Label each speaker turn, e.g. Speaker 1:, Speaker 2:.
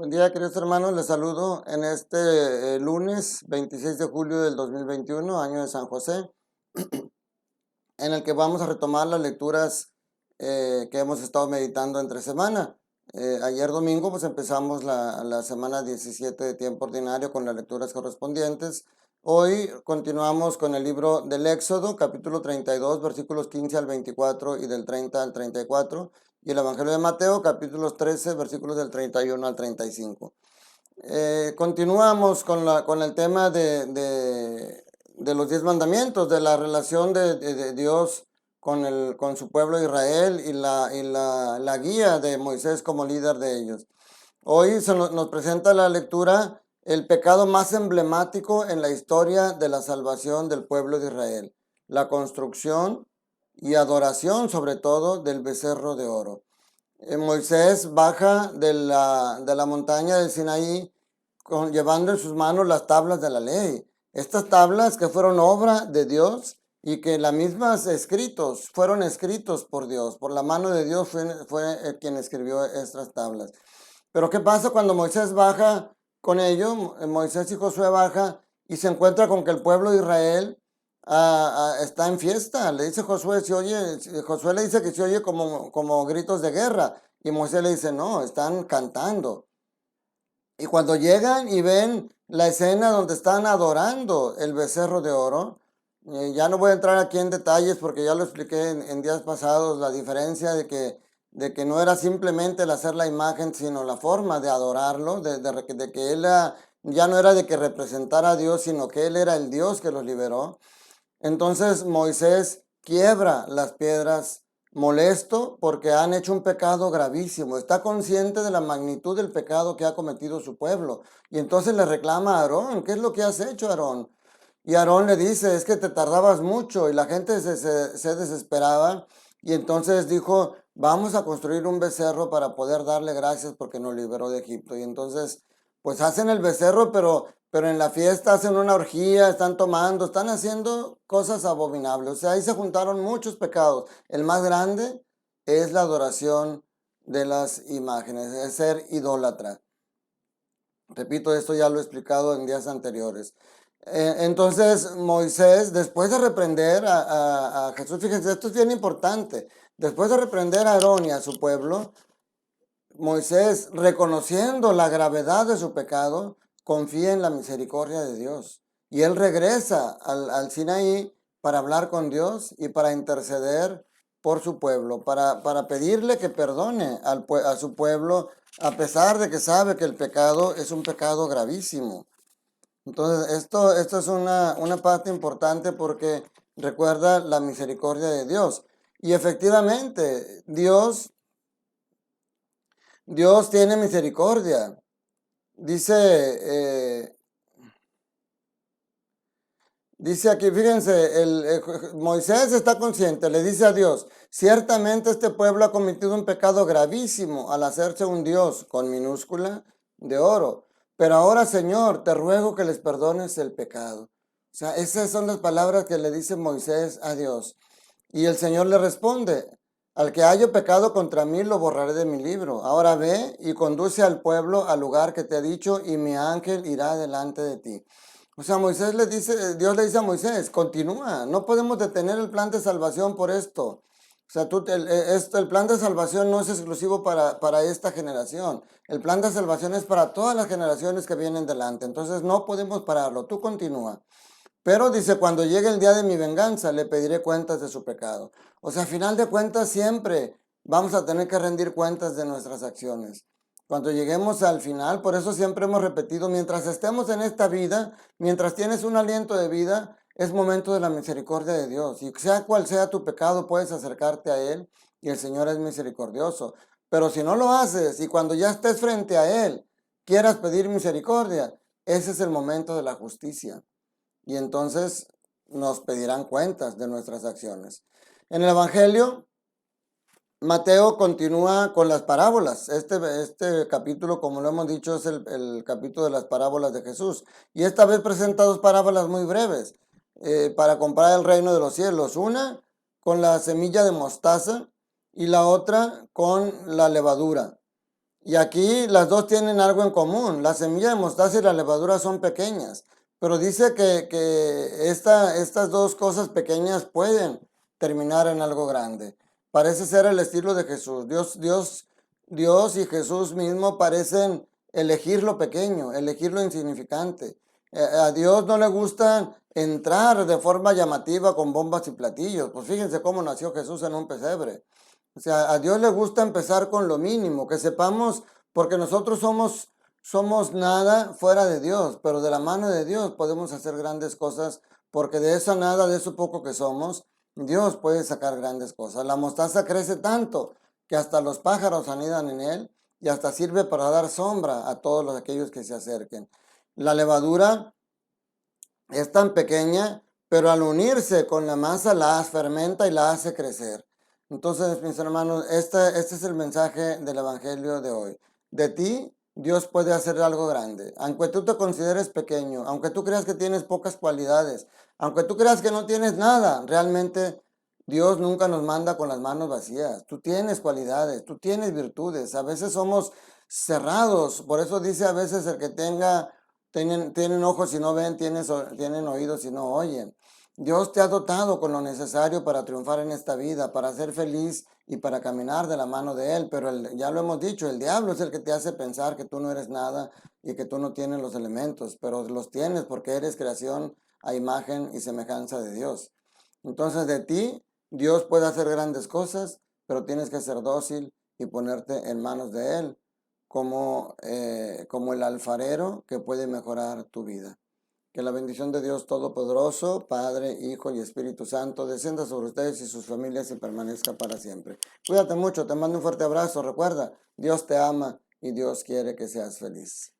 Speaker 1: Buen día, queridos hermanos. Les saludo en este lunes 26 de julio del 2021, año de San José, en el que vamos a retomar las lecturas que hemos estado meditando entre semana. Ayer domingo pues empezamos la semana 17 de tiempo ordinario con las lecturas correspondientes. Hoy continuamos con el libro del Éxodo, capítulo 32, versículos 15 al 24 y del 30 al 34, y el Evangelio de Mateo, capítulos 13, versículos del 31 al 35. Continuamos con el tema de los 10 mandamientos, de la relación de Dios con su pueblo Israel y la guía de Moisés como líder de ellos. Hoy nos presenta la lectura el pecado más emblemático en la historia de la salvación del pueblo de Israel, la construcción y adoración sobre todo del becerro de oro. Moisés baja de la montaña del Sinaí llevando en sus manos las tablas de la ley. Estas tablas que fueron obra de Dios y que las mismas fueron escritos por Dios, por la mano de Dios fue quien escribió estas tablas. Pero ¿qué pasa cuando Moisés baja con ello? Moisés y Josué baja y se encuentra con que el pueblo de Israel está en fiesta. Le dice Josué, Josué le dice que se oye como gritos de guerra. Y Moisés le dice, no, están cantando. Y cuando llegan y ven la escena donde están adorando el becerro de oro, ya no voy a entrar aquí en detalles porque ya lo expliqué en días pasados, la diferencia de que no era simplemente el hacer la imagen, sino la forma de adorarlo, de que él ya no era de que representara a Dios, sino que él era el Dios que los liberó. Entonces Moisés quiebra las piedras molesto porque han hecho un pecado gravísimo. Está consciente de la magnitud del pecado que ha cometido su pueblo. Y entonces le reclama a Aarón, ¿qué es lo que has hecho, Aarón? Y Aarón le dice, es que te tardabas mucho, y la gente se desesperaba. Y entonces dijo, vamos a construir un becerro para poder darle gracias porque nos liberó de Egipto. Y entonces, pues hacen el becerro, pero en la fiesta hacen una orgía, están tomando, están haciendo cosas abominables. O sea, ahí se juntaron muchos pecados. El más grande es la adoración de las imágenes, es ser idólatra. Repito, esto ya lo he explicado en días anteriores. Entonces Moisés, después de reprender a Jesús, fíjense, esto es bien importante, después de reprender a Aarón y a su pueblo, Moisés, reconociendo la gravedad de su pecado, confía en la misericordia de Dios. Y él regresa al Sinaí para hablar con Dios y para interceder por su pueblo, para pedirle que perdone a su pueblo, a pesar de que sabe que el pecado es un pecado gravísimo. Entonces, esto es una parte importante porque recuerda la misericordia de Dios. Y efectivamente, Dios tiene misericordia. Dice, dice aquí, fíjense, Moisés está consciente, le dice a Dios, ciertamente este pueblo ha cometido un pecado gravísimo al hacerse un Dios con minúscula de oro. Pero ahora, Señor, te ruego que les perdones el pecado. O sea, esas son las palabras que le dice Moisés a Dios. Y el Señor le responde, al que haya pecado contra mí lo borraré de mi libro. Ahora ve y conduce al pueblo al lugar que te he dicho y mi ángel irá delante de ti. O sea, Dios le dice a Moisés, continúa, no podemos detener el plan de salvación por esto. O sea, el plan de salvación no es exclusivo para esta generación. El plan de salvación es para todas las generaciones que vienen delante. Entonces no podemos pararlo, tú continúa. Pero dice, cuando llegue el día de mi venganza, le pediré cuentas de su pecado. O sea, a final de cuentas, siempre vamos a tener que rendir cuentas de nuestras acciones. Cuando lleguemos al final, por eso siempre hemos repetido, mientras estemos en esta vida, mientras tienes un aliento de vida, es momento de la misericordia de Dios. Y sea cual sea tu pecado, puedes acercarte a Él y el Señor es misericordioso. Pero si no lo haces y cuando ya estés frente a Él, quieras pedir misericordia, ese es el momento de la justicia. Y entonces nos pedirán cuentas de nuestras acciones. En el Evangelio, Mateo continúa con las parábolas. Este capítulo, como lo hemos dicho, es el capítulo de las parábolas de Jesús. Y esta vez presenta dos parábolas muy breves para comparar el reino de los cielos. Una con la semilla de mostaza y la otra con la levadura. Y aquí las dos tienen algo en común. La semilla de mostaza y la levadura son pequeñas, pero dice que estas dos cosas pequeñas pueden terminar en algo grande. Parece ser el estilo de Jesús. Dios y Jesús mismo parecen elegir lo pequeño, elegir lo insignificante. A Dios no le gusta entrar de forma llamativa con bombas y platillos. Pues fíjense cómo nació Jesús en un pesebre. O sea, a Dios le gusta empezar con lo mínimo, que sepamos, porque nosotros somos nada fuera de Dios, pero de la mano de Dios podemos hacer grandes cosas, porque de esa nada, de eso poco que somos, Dios puede sacar grandes cosas. La mostaza crece tanto que hasta los pájaros anidan en él y hasta sirve para dar sombra a todos aquellos que se acerquen. La levadura es tan pequeña, pero al unirse con la masa la fermenta y la hace crecer. Entonces, mis hermanos, este es el mensaje del Evangelio de hoy. De ti, Dios puede hacer algo grande. Aunque tú te consideres pequeño, aunque tú creas que tienes pocas cualidades, aunque tú creas que no tienes nada, realmente Dios nunca nos manda con las manos vacías. Tú tienes cualidades, tú tienes virtudes. A veces somos cerrados. Por eso dice a veces el que tienen ojos y no ven, tienen oídos y no oyen. Dios te ha dotado con lo necesario para triunfar en esta vida, para ser feliz y para caminar de la mano de Él. Pero ya lo hemos dicho, el diablo es el que te hace pensar que tú no eres nada y que tú no tienes los elementos, pero los tienes porque eres creación a imagen y semejanza de Dios. Entonces de ti, Dios puede hacer grandes cosas, pero tienes que ser dócil y ponerte en manos de Él como el alfarero que puede mejorar tu vida. Que la bendición de Dios Todopoderoso, Padre, Hijo y Espíritu Santo, descienda sobre ustedes y sus familias y permanezca para siempre. Cuídate mucho, te mando un fuerte abrazo. Recuerda, Dios te ama y Dios quiere que seas feliz.